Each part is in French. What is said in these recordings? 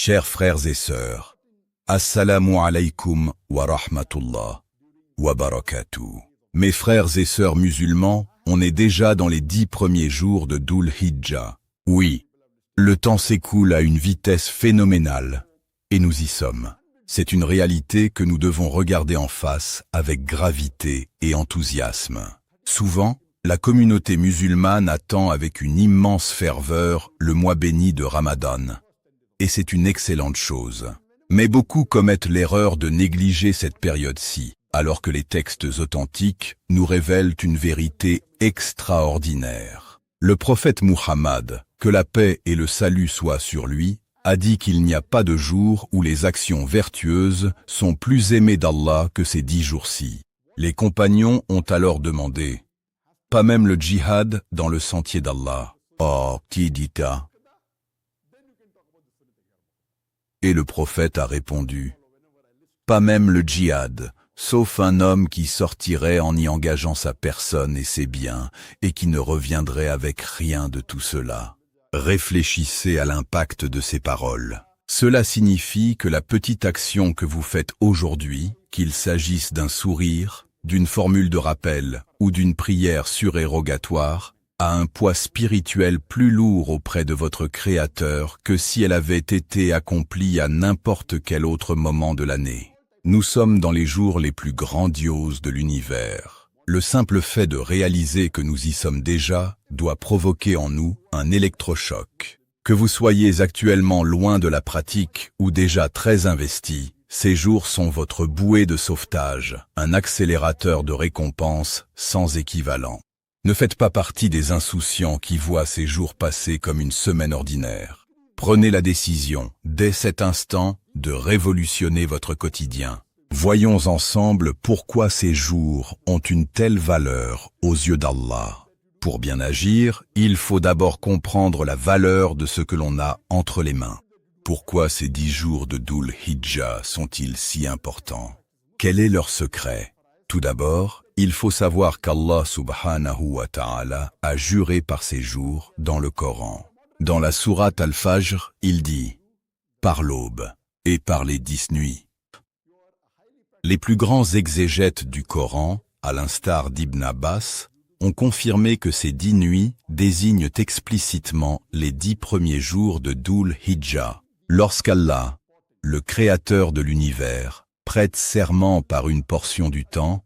Chers frères et sœurs, Assalamu alaykum wa rahmatullah wa barakatuh. Mes frères et sœurs musulmans, on est déjà dans les 10 premiers jours de Dhul Hijjah. Oui, le temps s'écoule à une vitesse phénoménale, et nous y sommes. C'est une réalité que nous devons regarder en face avec gravité et enthousiasme. Souvent, la communauté musulmane attend avec une immense ferveur le mois béni de Ramadan. Et c'est une excellente chose. Mais beaucoup commettent l'erreur de négliger cette période-ci, alors que les textes authentiques nous révèlent une vérité extraordinaire. Le prophète Muhammad, que la paix et le salut soient sur lui, a dit qu'il n'y a pas de jour où les actions vertueuses sont plus aimées d'Allah que ces 10 jours-ci. Les compagnons ont alors demandé, « Pas même le djihad dans le sentier d'Allah ?» Oh, qui dit ça ? Et le prophète a répondu, « Pas même le djihad, sauf un homme qui sortirait en y engageant sa personne et ses biens, et qui ne reviendrait avec rien de tout cela. » Réfléchissez à l'impact de ces paroles. Cela signifie que la petite action que vous faites aujourd'hui, qu'il s'agisse d'un sourire, d'une formule de rappel ou d'une prière surérogatoire, a un poids spirituel plus lourd auprès de votre Créateur que si elle avait été accomplie à n'importe quel autre moment de l'année. Nous sommes dans les jours les plus grandioses de l'univers. Le simple fait de réaliser que nous y sommes déjà doit provoquer en nous un électrochoc. Que vous soyez actuellement loin de la pratique ou déjà très investi, ces jours sont votre bouée de sauvetage, un accélérateur de récompense sans équivalent. Ne faites pas partie des insouciants qui voient ces jours passer comme une semaine ordinaire. Prenez la décision, dès cet instant, de révolutionner votre quotidien. Voyons ensemble pourquoi ces jours ont une telle valeur aux yeux d'Allah. Pour bien agir, il faut d'abord comprendre la valeur de ce que l'on a entre les mains. Pourquoi ces 10 jours de Dhul Hijjah sont-ils si importants? Quel est leur secret? Tout d'abord, il faut savoir qu'Allah subhanahu wa ta'ala a juré par ces jours dans le Coran. Dans la sourate Al-Fajr, il dit « Par l'aube et par les 10 nuits ». Les plus grands exégètes du Coran, à l'instar d'Ibn Abbas, ont confirmé que ces 10 nuits désignent explicitement les 10 premiers jours de Dhul Hijjah. Lorsqu'Allah, le créateur de l'univers, prête serment par une portion du temps,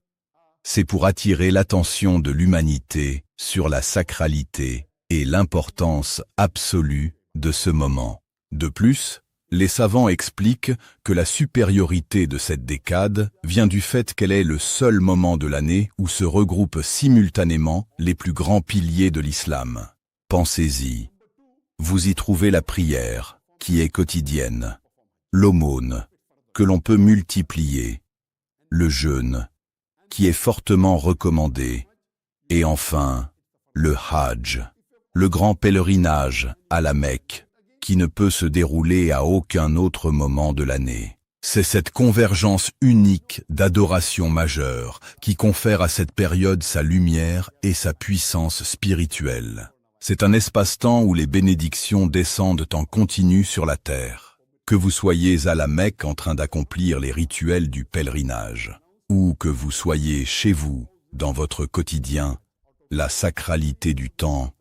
c'est pour attirer l'attention de l'humanité sur la sacralité et l'importance absolue de ce moment. De plus, les savants expliquent que la supériorité de cette décade vient du fait qu'elle est le seul moment de l'année où se regroupent simultanément les plus grands piliers de l'islam. Pensez-y. Vous y trouvez la prière, qui est quotidienne, l'aumône, que l'on peut multiplier, le jeûne, qui est fortement recommandé, et enfin, le Hajj, le grand pèlerinage à la Mecque, qui ne peut se dérouler à aucun autre moment de l'année. C'est cette convergence unique d'adoration majeure qui confère à cette période sa lumière et sa puissance spirituelle. C'est un espace-temps où les bénédictions descendent en continu sur la terre. Que vous soyez à la Mecque en train d'accomplir les rituels du pèlerinage, ou que vous soyez chez vous, dans votre quotidien, la sacralité du temps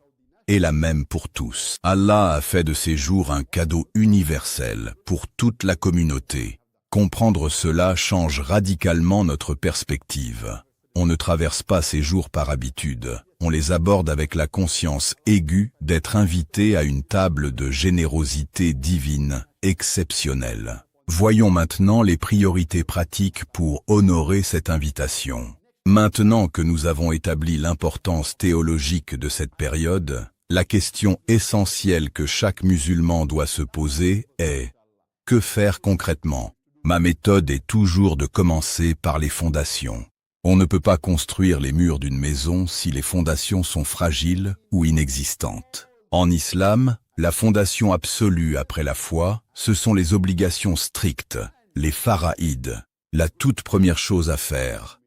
est la même pour tous. Allah a fait de ces jours un cadeau universel pour toute la communauté. Comprendre cela change radicalement notre perspective. On ne traverse pas ces jours par habitude, on les aborde avec la conscience aiguë d'être invité à une table de générosité divine exceptionnelle. Voyons maintenant les priorités pratiques pour honorer cette invitation. Maintenant que nous avons établi l'importance théologique de cette période, la question essentielle que chaque musulman doit se poser est « Que faire concrètement ?» Ma méthode est toujours de commencer par les fondations. On ne peut pas construire les murs d'une maison si les fondations sont fragiles ou inexistantes. En islam, la fondation absolue après la foi, ce sont les obligations strictes, les faraïd, la toute première chose à faire,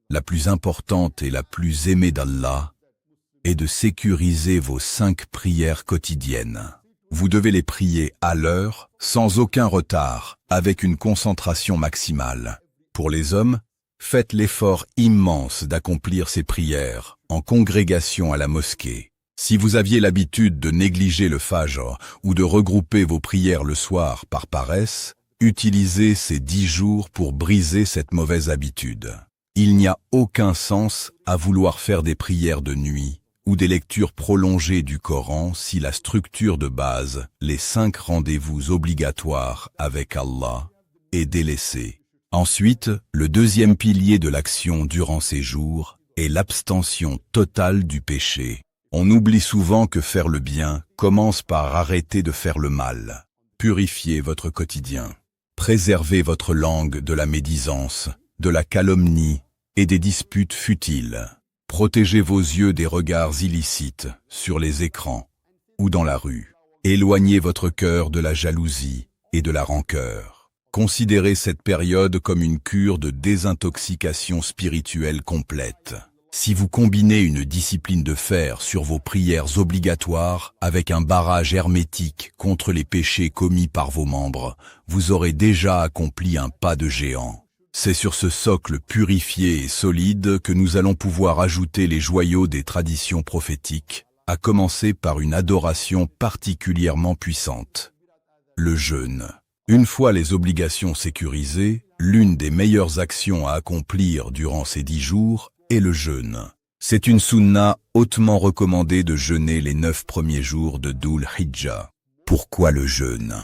la plus importante et la plus aimée d'Allah, est de sécuriser vos 5 prières quotidiennes. Vous devez les prier à l'heure, sans aucun retard, avec une concentration maximale. Pour les hommes, faites l'effort immense d'accomplir ces prières en congrégation à la mosquée. Si vous aviez l'habitude de négliger le Fajr ou de regrouper vos prières le soir par paresse, utilisez ces 10 jours pour briser cette mauvaise habitude. Il n'y a aucun sens à vouloir faire des prières de nuit ou des lectures prolongées du Coran si la structure de base, les 5 rendez-vous obligatoires avec Allah, est délaissée. Ensuite, le deuxième pilier de l'action durant ces jours est l'abstention totale du péché. On oublie souvent que faire le bien commence par arrêter de faire le mal. Purifiez votre quotidien. Préservez votre langue de la médisance, de la calomnie et des disputes futiles. Protégez vos yeux des regards illicites sur les écrans ou dans la rue. Éloignez votre cœur de la jalousie et de la rancœur. Considérez cette période comme une cure de désintoxication spirituelle complète. Si vous combinez une discipline de fer sur vos prières obligatoires avec un barrage hermétique contre les péchés commis par vos membres, vous aurez déjà accompli un pas de géant. C'est sur ce socle purifié et solide que nous allons pouvoir ajouter les joyaux des traditions prophétiques, à commencer par une adoration particulièrement puissante. Le jeûne. Une fois les obligations sécurisées, l'une des meilleures actions à accomplir durant ces 10 jours est le jeûne. C'est une sunna hautement recommandée de jeûner les 9 premiers jours de Dhul Hijjah. Pourquoi le jeûne?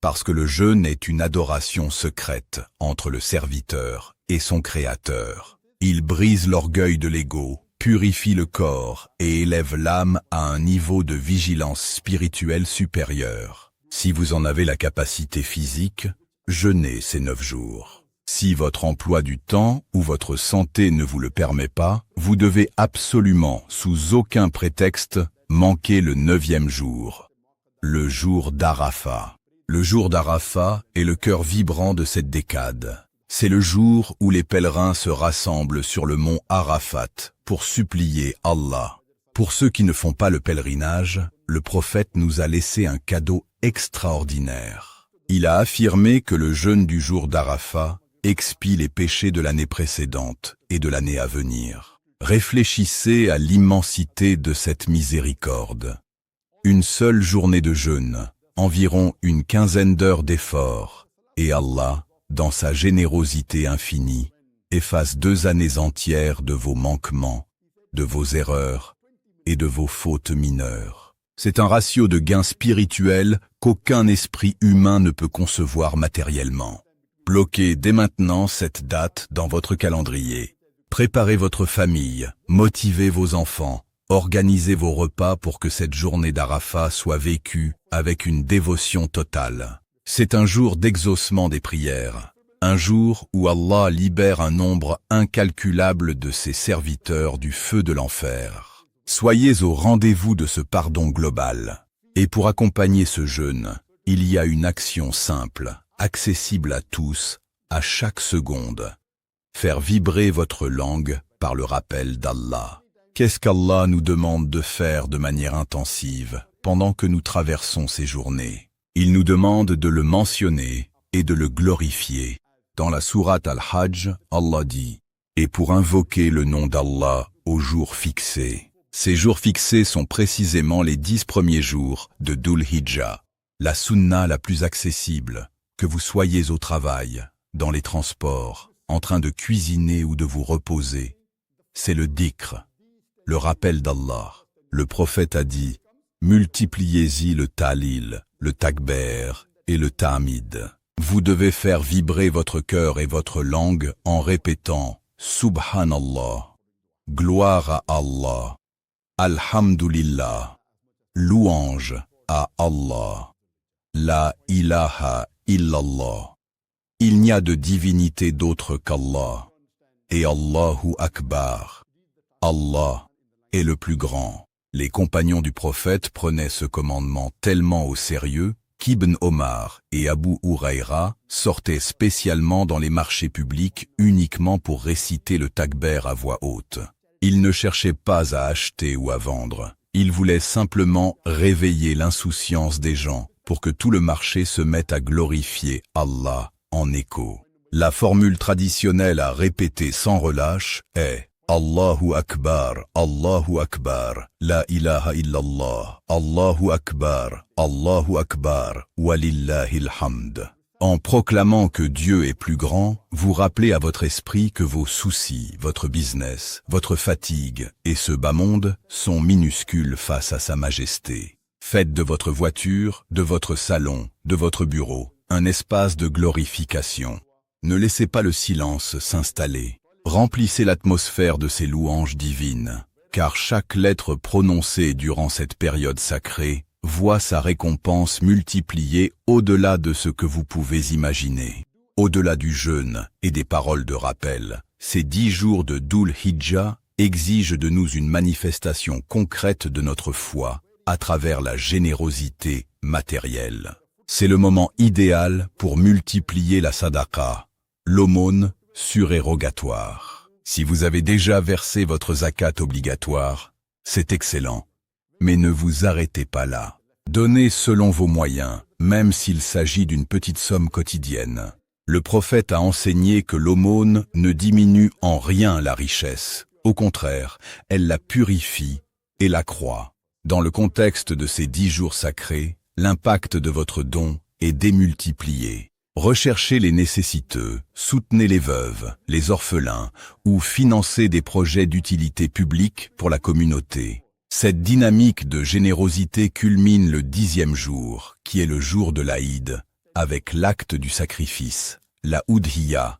Parce que le jeûne est une adoration secrète entre le serviteur et son créateur. Il brise l'orgueil de l'ego, purifie le corps et élève l'âme à un niveau de vigilance spirituelle supérieur. Si vous en avez la capacité physique, jeûnez ces 9 jours. Si votre emploi du temps ou votre santé ne vous le permet pas, vous devez absolument, sous aucun prétexte, manquer le 9e jour. Le jour d'Arafat. Le jour d'Arafat est le cœur vibrant de cette décade. C'est le jour où les pèlerins se rassemblent sur le mont Arafat pour supplier Allah. Pour ceux qui ne font pas le pèlerinage, le prophète nous a laissé un cadeau extraordinaire. Il a affirmé que le jeûne du jour d'Arafat expie les péchés de l'année précédente et de l'année à venir. Réfléchissez à l'immensité de cette miséricorde. Une seule journée de jeûne, environ une quinzaine d'heures d'effort, et Allah, dans sa générosité infinie, efface 2 années entières de vos manquements, de vos erreurs et de vos fautes mineures. C'est un ratio de gain spirituel qu'aucun esprit humain ne peut concevoir matériellement. Bloquez dès maintenant cette date dans votre calendrier. Préparez votre famille, motivez vos enfants, organisez vos repas pour que cette journée d'Arafat soit vécue avec une dévotion totale. C'est un jour d'exaucement des prières, un jour où Allah libère un nombre incalculable de ses serviteurs du feu de l'enfer. Soyez au rendez-vous de ce pardon global. Et pour accompagner ce jeûne, il y a une action simple, accessible à tous, à chaque seconde. Faire vibrer votre langue par le rappel d'Allah. Qu'est-ce qu'Allah nous demande de faire de manière intensive pendant que nous traversons ces journées? Il nous demande de le mentionner et de le glorifier. Dans la sourate Al-Hajj, Allah dit « Et pour invoquer le nom d'Allah aux jours fixés ». Ces jours fixés sont précisément les 10 premiers jours de Dhul Hijjah, la sunna la plus accessible. Que vous soyez au travail, dans les transports, en train de cuisiner ou de vous reposer, c'est le dhikr, le rappel d'Allah. Le prophète a dit, multipliez-y le talil, le takbir et le tahmid. Vous devez faire vibrer votre cœur et votre langue en répétant Subhanallah, gloire à Allah, Alhamdulillah, louange à Allah, La ilaha illallah. Il n'y a de divinité d'autre qu'Allah. Et Allahu Akbar. Allah est le plus grand. Les compagnons du prophète prenaient ce commandement tellement au sérieux qu'Ibn Omar et Abu Huraira sortaient spécialement dans les marchés publics uniquement pour réciter le takbir à voix haute. Ils ne cherchaient pas à acheter ou à vendre. Il voulait simplement réveiller l'insouciance des gens pour que tout le marché se mette à glorifier Allah en écho. La formule traditionnelle à répéter sans relâche est Allahu Akbar, la ilaha illallah, Allahu Akbar, walillahil hamd. En proclamant que Dieu est plus grand, vous rappelez à votre esprit que vos soucis, votre business, votre fatigue et ce bas monde sont minuscules face à sa majesté. Faites de votre voiture, de votre salon, de votre bureau, un espace de glorification. Ne laissez pas le silence s'installer. Remplissez l'atmosphère de ces louanges divines, car chaque lettre prononcée durant cette période sacrée voit sa récompense multipliée au-delà de ce que vous pouvez imaginer. Au-delà du jeûne et des paroles de rappel, ces 10 jours de Dhul Hijjah exigent de nous une manifestation concrète de notre foi à travers la générosité matérielle. C'est le moment idéal pour multiplier la sadaqa, l'aumône surérogatoire. Si vous avez déjà versé votre zakat obligatoire, c'est excellent. Mais ne vous arrêtez pas là. Donnez selon vos moyens, même s'il s'agit d'une petite somme quotidienne. Le prophète a enseigné que l'aumône ne diminue en rien la richesse. Au contraire, elle la purifie et la croît. Dans le contexte de ces 10 jours sacrés, l'impact de votre don est démultiplié. Recherchez les nécessiteux, soutenez les veuves, les orphelins ou financez des projets d'utilité publique pour la communauté. Cette dynamique de générosité culmine le 10e jour, qui est le jour de l'Aïd, avec l'acte du sacrifice, la Udhiya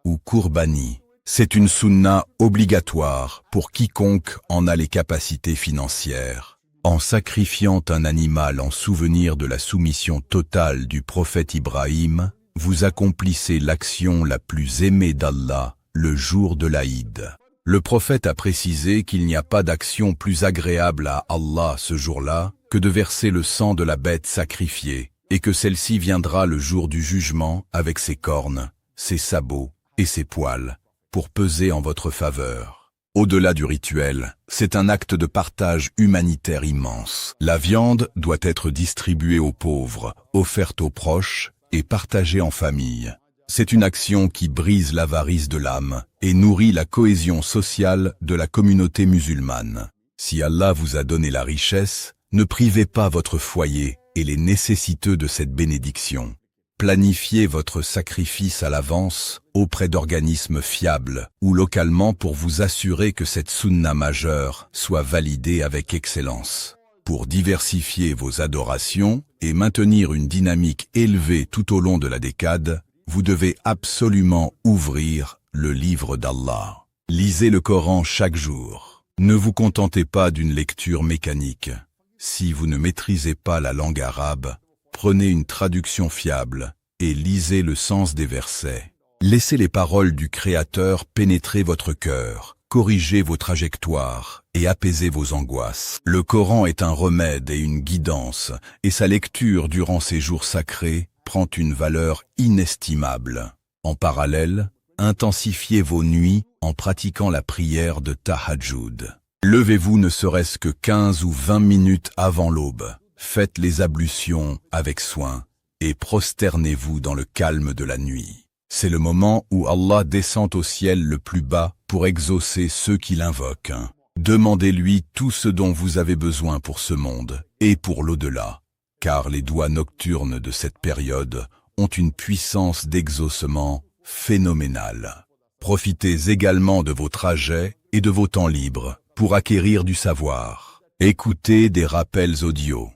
ou Qurbani. C'est une sunna obligatoire pour quiconque en a les capacités financières. En sacrifiant un animal en souvenir de la soumission totale du prophète Ibrahim, vous accomplissez l'action la plus aimée d'Allah le jour de l'Aïd. Le prophète a précisé qu'il n'y a pas d'action plus agréable à Allah ce jour-là que de verser le sang de la bête sacrifiée, et que celle-ci viendra le jour du jugement avec ses cornes, ses sabots et ses poils, pour peser en votre faveur. Au-delà du rituel, c'est un acte de partage humanitaire immense. La viande doit être distribuée aux pauvres, offerte aux proches et partagée en famille. C'est une action qui brise l'avarice de l'âme et nourrit la cohésion sociale de la communauté musulmane. Si Allah vous a donné la richesse, ne privez pas votre foyer et les nécessiteux de cette bénédiction. Planifiez votre sacrifice à l'avance auprès d'organismes fiables ou localement pour vous assurer que cette sunna majeure soit validée avec excellence. Pour diversifier vos adorations et maintenir une dynamique élevée tout au long de la décade, vous devez absolument ouvrir le livre d'Allah. Lisez le Coran chaque jour. Ne vous contentez pas d'une lecture mécanique. Si vous ne maîtrisez pas la langue arabe, prenez une traduction fiable et lisez le sens des versets. Laissez les paroles du Créateur pénétrer votre cœur, corriger vos trajectoires et apaiser vos angoisses. Le Coran est un remède et une guidance, et sa lecture durant ces jours sacrés prend une valeur inestimable. En parallèle, intensifiez vos nuits en pratiquant la prière de Tahajjud. Levez-vous ne serait-ce que 15 ou 20 minutes avant l'aube. Faites les ablutions avec soin et prosternez-vous dans le calme de la nuit. C'est le moment où Allah descend au ciel le plus bas pour exaucer ceux qui l'invoquent. Demandez-lui tout ce dont vous avez besoin pour ce monde et pour l'au-delà, car les doigts nocturnes de cette période ont une puissance d'exaucement phénoménale. Profitez également de vos trajets et de vos temps libres pour acquérir du savoir. Écoutez des rappels audio.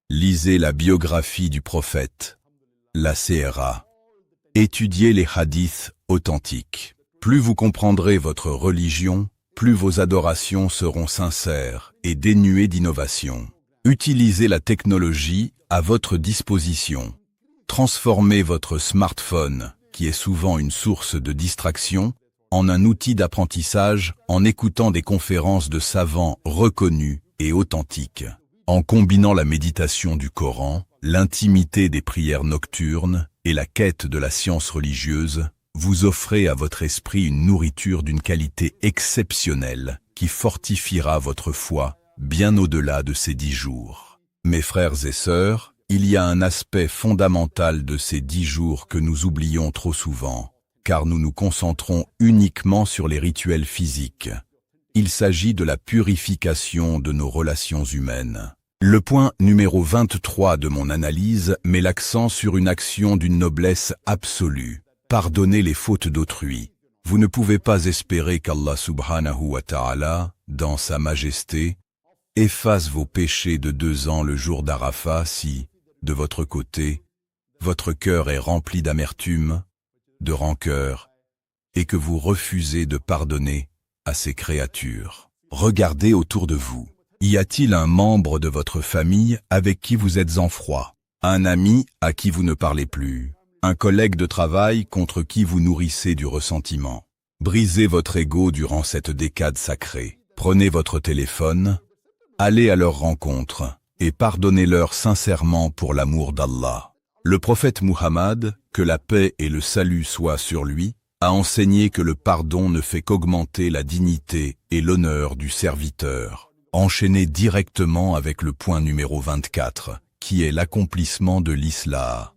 Lisez la biographie du prophète, la Sira. Étudiez les hadiths authentiques. Plus vous comprendrez votre religion, plus vos adorations seront sincères et dénuées d'innovation. Utilisez la technologie à votre disposition. Transformez votre smartphone, qui est souvent une source de distraction, en un outil d'apprentissage en écoutant des conférences de savants reconnus et authentiques. En combinant la méditation du Coran, l'intimité des prières nocturnes et la quête de la science religieuse, vous offrez à votre esprit une nourriture d'une qualité exceptionnelle qui fortifiera votre foi bien au-delà de ces 10 jours. Mes frères et sœurs, il y a un aspect fondamental de ces 10 jours que nous oublions trop souvent, car nous nous concentrons uniquement sur les rituels physiques. Il s'agit de la purification de nos relations humaines. Le point numéro 23 de mon analyse met l'accent sur une action d'une noblesse absolue. Pardonnez les fautes d'autrui. Vous ne pouvez pas espérer qu'Allah subhanahu wa ta'ala, dans sa majesté, efface vos péchés de 2 ans le jour d'Arafat si, de votre côté, votre cœur est rempli d'amertume, de rancœur, et que vous refusez de pardonner à ces créatures. Regardez autour de vous. Y a-t-il un membre de votre famille avec qui vous êtes en froid? Un ami à qui vous ne parlez plus? Un collègue de travail contre qui vous nourrissez du ressentiment? Brisez votre ego durant cette décade sacrée. Prenez votre téléphone, allez à leur rencontre et pardonnez-leur sincèrement pour l'amour d'Allah. Le prophète Muhammad, que la paix et le salut soient sur lui, a enseigné que le pardon ne fait qu'augmenter la dignité et l'honneur du serviteur. Enchaînez directement avec le point numéro 24, qui est l'accomplissement de l'islam.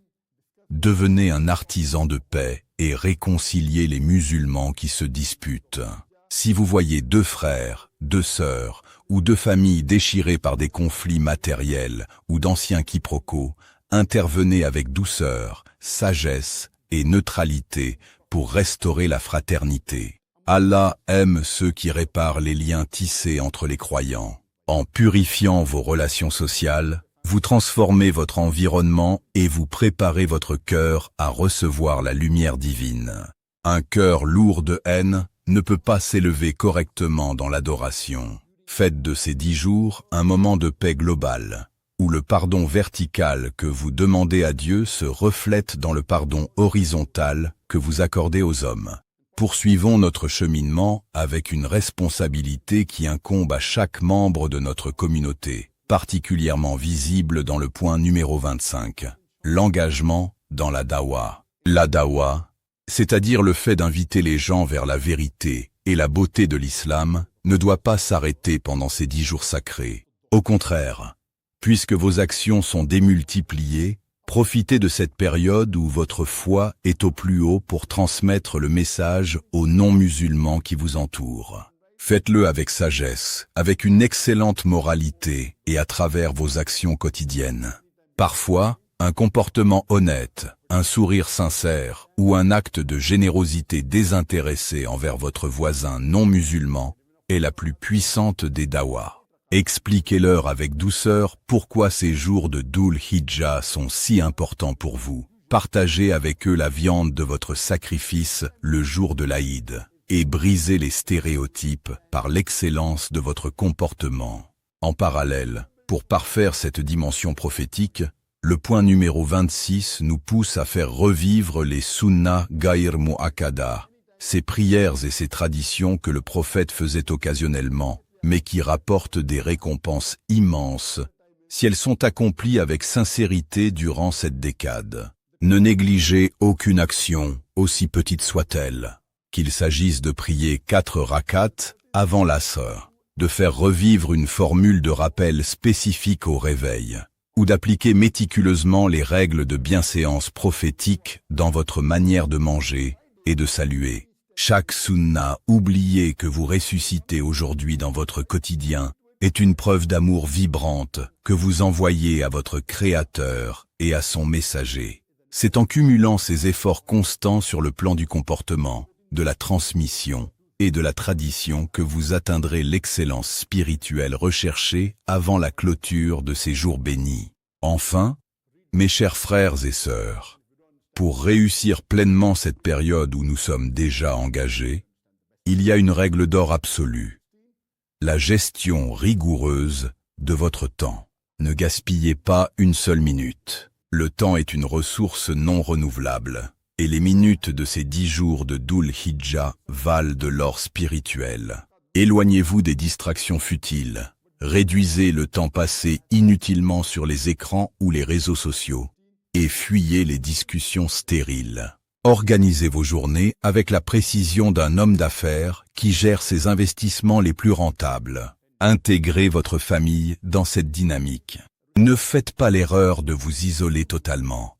Devenez un artisan de paix et réconciliez les musulmans qui se disputent. Si vous voyez 2 frères, 2 sœurs ou 2 familles déchirées par des conflits matériels ou d'anciens quiproquos, intervenez avec douceur, sagesse et neutralité pour restaurer la fraternité. Allah aime ceux qui réparent les liens tissés entre les croyants. En purifiant vos relations sociales, vous transformez votre environnement et vous préparez votre cœur à recevoir la lumière divine. Un cœur lourd de haine ne peut pas s'élever correctement dans l'adoration. Faites de ces 10 jours un moment de paix globale, où le pardon vertical que vous demandez à Dieu se reflète dans le pardon horizontal que vous accordez aux hommes. Poursuivons notre cheminement avec une responsabilité qui incombe à chaque membre de notre communauté, particulièrement visible dans le point numéro 25, l'engagement dans la dawa. La dawa, c'est-à-dire le fait d'inviter les gens vers la vérité et la beauté de l'islam, ne doit pas s'arrêter pendant ces 10 jours sacrés. Au contraire, puisque vos actions sont démultipliées, profitez de cette période où votre foi est au plus haut pour transmettre le message aux non-musulmans qui vous entourent. Faites-le avec sagesse, avec une excellente moralité et à travers vos actions quotidiennes. Parfois, un comportement honnête, un sourire sincère ou un acte de générosité désintéressée envers votre voisin non-musulman est la plus puissante des dawas. Expliquez-leur avec douceur pourquoi ces jours de Dhul Hijjah sont si importants pour vous. Partagez avec eux la viande de votre sacrifice le jour de l'Aïd et brisez les stéréotypes par l'excellence de votre comportement. En parallèle, pour parfaire cette dimension prophétique, le point numéro 26 nous pousse à faire revivre les sunnah gaïr mu'akkada, ces prières et ces traditions que le prophète faisait occasionnellement, mais qui rapportent des récompenses immenses si elles sont accomplies avec sincérité durant cette décade. Ne négligez aucune action, aussi petite soit-elle, qu'il s'agisse de prier 4 rakats avant l'asr, de faire revivre une formule de rappel spécifique au réveil, ou d'appliquer méticuleusement les règles de bienséance prophétique dans votre manière de manger et de saluer. Chaque sunnah oubliée que vous ressuscitez aujourd'hui dans votre quotidien est une preuve d'amour vibrante que vous envoyez à votre Créateur et à son messager. C'est en cumulant ces efforts constants sur le plan du comportement, de la transmission et de la tradition que vous atteindrez l'excellence spirituelle recherchée avant la clôture de ces jours bénis. Enfin, mes chers frères et sœurs, pour réussir pleinement cette période où nous sommes déjà engagés, il y a une règle d'or absolue. La gestion rigoureuse de votre temps. Ne gaspillez pas une seule minute. Le temps est une ressource non renouvelable, et les minutes de ces 10 jours de Dhul Hijjah valent de l'or spirituel. Éloignez-vous des distractions futiles. Réduisez le temps passé inutilement sur les écrans ou les réseaux sociaux. Et fuyez les discussions stériles. Organisez vos journées avec la précision d'un homme d'affaires qui gère ses investissements les plus rentables. Intégrez votre famille dans cette dynamique. Ne faites pas l'erreur de vous isoler totalement.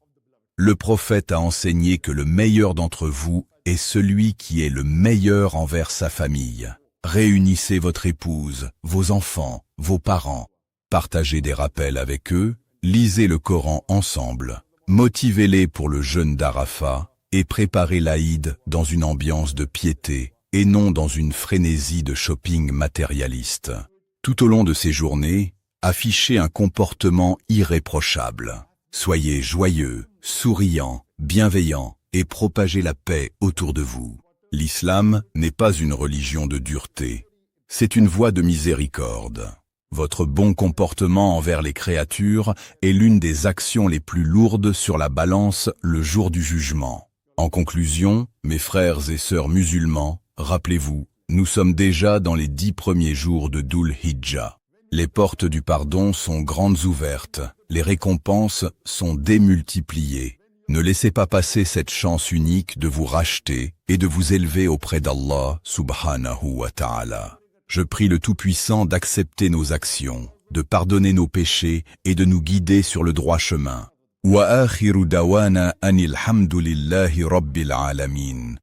Le prophète a enseigné que le meilleur d'entre vous est celui qui est le meilleur envers sa famille. Réunissez votre épouse, vos enfants, vos parents. Partagez des rappels avec eux, lisez le Coran ensemble, motivez-les pour le jeûne d'Arafat et préparez l'Aïd dans une ambiance de piété et non dans une frénésie de shopping matérialiste. Tout au long de ces journées, affichez un comportement irréprochable. Soyez joyeux, souriant, bienveillant et propagez la paix autour de vous. L'islam n'est pas une religion de dureté, c'est une voie de miséricorde. Votre bon comportement envers les créatures est l'une des actions les plus lourdes sur la balance le jour du jugement. En conclusion, mes frères et sœurs musulmans, rappelez-vous, nous sommes déjà dans les 10 premiers jours de Dhul Hijjah. Les portes du pardon sont grandes ouvertes, les récompenses sont démultipliées. Ne laissez pas passer cette chance unique de vous racheter et de vous élever auprès d'Allah subhanahu wa ta'ala. Je prie le Tout-Puissant d'accepter nos actions, de pardonner nos péchés et de nous guider sur le droit chemin. Wa akhiru dawana anil hamdulillahi rabbil alamin.